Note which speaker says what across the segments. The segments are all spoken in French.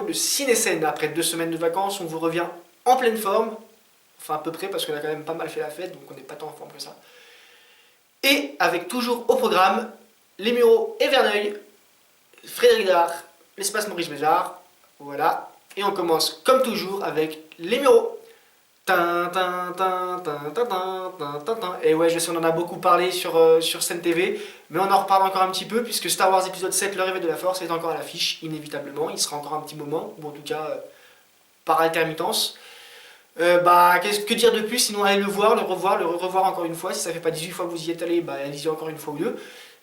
Speaker 1: de Ciné-Scène. Après 2 semaines de vacances, on vous revient en pleine forme. Enfin, à peu près, parce qu'on a quand même pas mal fait la fête, donc on n'est pas tant en forme que ça. Et avec toujours au programme, les Mureaux et Verneuil, Frédéric Dard, l'espace Maurice Béjart. Voilà. Et on commence comme toujours avec les Mureaux. Et ouais, je sais, on en a beaucoup parlé sur Scène TV, mais on en reparle encore un petit peu, puisque Star Wars épisode 7, le réveil de la force, est encore à l'affiche, inévitablement. Il sera encore un petit moment, ou en tout cas par intermittence. Que dire de plus, sinon allez le voir, le revoir encore une fois. Si ça fait pas 18 fois que vous y êtes allé, allez-y encore une fois ou deux.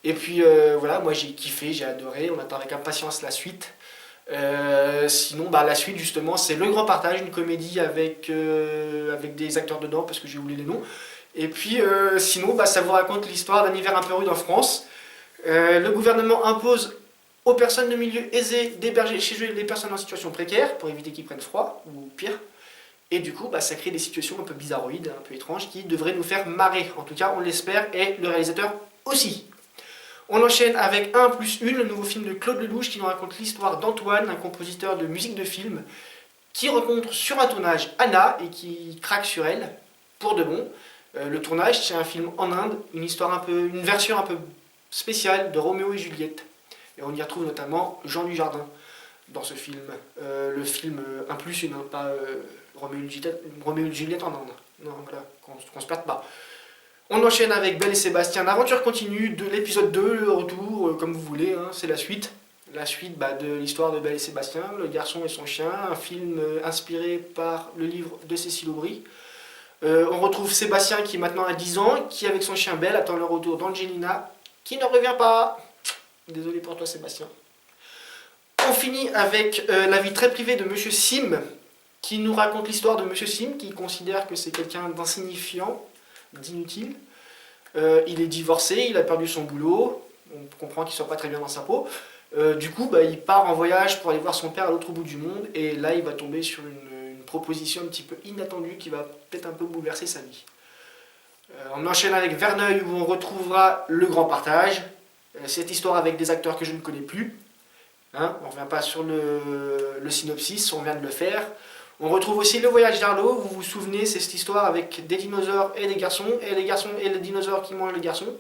Speaker 1: Et puis voilà, moi j'ai kiffé, j'ai adoré, on attend avec impatience la suite. Sinon, la suite justement, c'est Le Grand Partage, une comédie avec des acteurs dedans, parce que j'ai oublié les noms. Et puis sinon, ça vous raconte l'histoire d'un hiver un peu rude en France. Le gouvernement impose aux personnes de milieu aisé d'héberger chez eux les personnes en situation précaire, pour éviter qu'ils prennent froid, ou pire. Et du coup, ça crée des situations un peu bizarroïdes, un peu étranges, qui devraient nous faire marrer. En tout cas, on l'espère, et le réalisateur aussi. On enchaîne avec 1+1, le nouveau film de Claude Lelouch qui nous raconte l'histoire d'Antoine, un compositeur de musique de film, qui rencontre sur un tournage Anna et qui craque sur elle, pour de bon. Le tournage, c'est un film en Inde, une version un peu spéciale de Roméo et Juliette. Et on y retrouve notamment Jean Dujardin dans ce film. Le film 1+1, pas Roméo et Juliette en Inde. Non, voilà, qu'on se perde pas. On enchaîne avec Belle et Sébastien, l'aventure continue de l'épisode 2, le retour, comme vous voulez, hein, c'est la suite. La suite de l'histoire de Belle et Sébastien, le garçon et son chien, un film inspiré par le livre de Cécile Aubry. On retrouve Sébastien qui maintenant a 10 ans, qui avec son chien Belle attend le retour d'Angelina, qui ne revient pas. Désolé pour toi Sébastien. On finit avec la vie très privée de Monsieur Sim, qui nous raconte l'histoire de Monsieur Sim, qui considère que c'est quelqu'un d'insignifiant, d'inutile. Il est divorcé, il a perdu son boulot, on comprend qu'il ne soit pas très bien dans sa peau. Du coup, il part en voyage pour aller voir son père à l'autre bout du monde, et là, il va tomber sur une proposition un petit peu inattendue qui va peut-être un peu bouleverser sa vie. On enchaîne avec Verneuil, où on retrouvera Le Grand Partage, cette histoire avec des acteurs que je ne connais plus. Hein, on ne revient pas sur le synopsis, on vient de le faire. On retrouve aussi Le Voyage d'Arlo, vous vous souvenez, c'est cette histoire avec des dinosaures et des garçons, et les dinosaures qui mangent les garçons.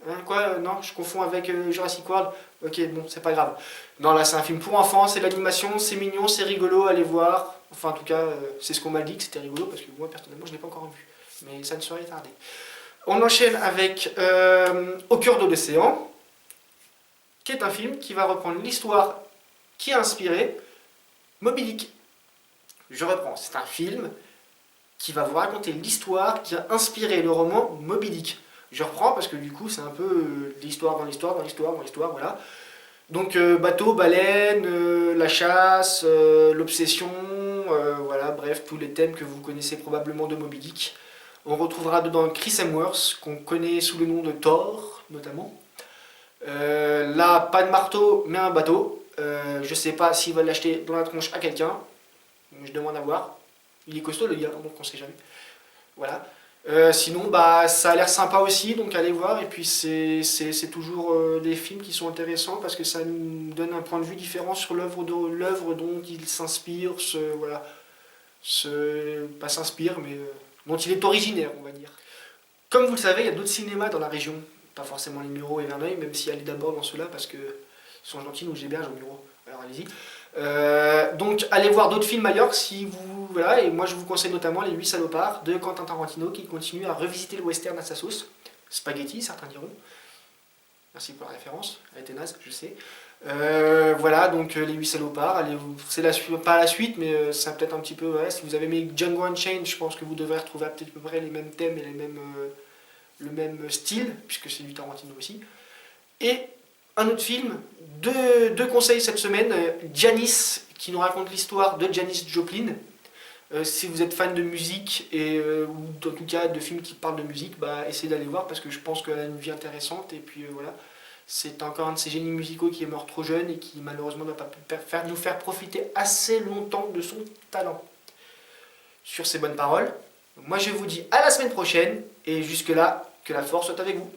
Speaker 1: Hein, quoi Non, je confonds avec Jurassic World. Ok, bon, c'est pas grave. Non, là c'est un film pour enfants, c'est l'animation, c'est mignon, c'est rigolo, allez voir. Enfin, en tout cas, c'est ce qu'on m'a dit que c'était rigolo, parce que moi, personnellement, je ne l'ai pas encore vu. Mais ça ne saurait tarder. On enchaîne avec Au cœur de l'océan, qui est un film qui va reprendre l'histoire qui a inspiré Moby Dick. Je reprends, c'est un film qui va vous raconter l'histoire qui a inspiré le roman Moby Dick. Je reprends parce que du coup c'est un peu l'histoire dans l'histoire, voilà. Donc bateau, baleine, la chasse, l'obsession, voilà, bref, tous les thèmes que vous connaissez probablement de Moby Dick. On retrouvera dedans Chris Hemsworth, qu'on connaît sous le nom de Thor, notamment. Là, pas de marteau, mais un bateau. Je sais pas s'ils veulent l'acheter dans la tronche à quelqu'un. Je demande à voir. Il est costaud le gars, donc on sait jamais. Voilà. Sinon, ça a l'air sympa aussi, donc allez voir. Et puis c'est toujours des films qui sont intéressants parce que ça nous donne un point de vue différent sur l'œuvre dont il s'inspire, pas s'inspire, mais dont il est originaire, on va dire. Comme vous le savez, il y a d'autres cinémas dans la région, pas forcément les Mureaux et Verneuil, même si allez d'abord dans ceux-là parce que ils sont gentils, nous j'héberge aux Mureaux. Alors allez-y. Donc allez voir d'autres films ailleurs si vous voilà, et moi je vous conseille notamment Les 8 salopards de Quentin Tarantino qui continue à revisiter le western à sa sauce. Spaghetti, certains diront. Merci pour la référence, elle était naze, je sais. Voilà, donc Les 8 salopards, c'est pas la suite, mais c'est peut-être un petit peu. Ouais, si vous avez aimé Django Unchained, je pense que vous devrez retrouver peut-être à peu près les mêmes thèmes et le même style, puisque c'est du Tarantino aussi. Et un autre film, deux conseils cette semaine, Janis, qui nous raconte l'histoire de Janis Joplin. Si vous êtes fan de musique, ou en tout cas de films qui parlent de musique, essayez d'aller voir parce que je pense qu'elle a une vie intéressante. Et puis voilà, c'est encore un de ces génies musicaux qui est mort trop jeune et qui malheureusement ne va pas nous faire profiter assez longtemps de son talent. Sur ces bonnes paroles, moi je vous dis à la semaine prochaine, et jusque là, que la force soit avec vous.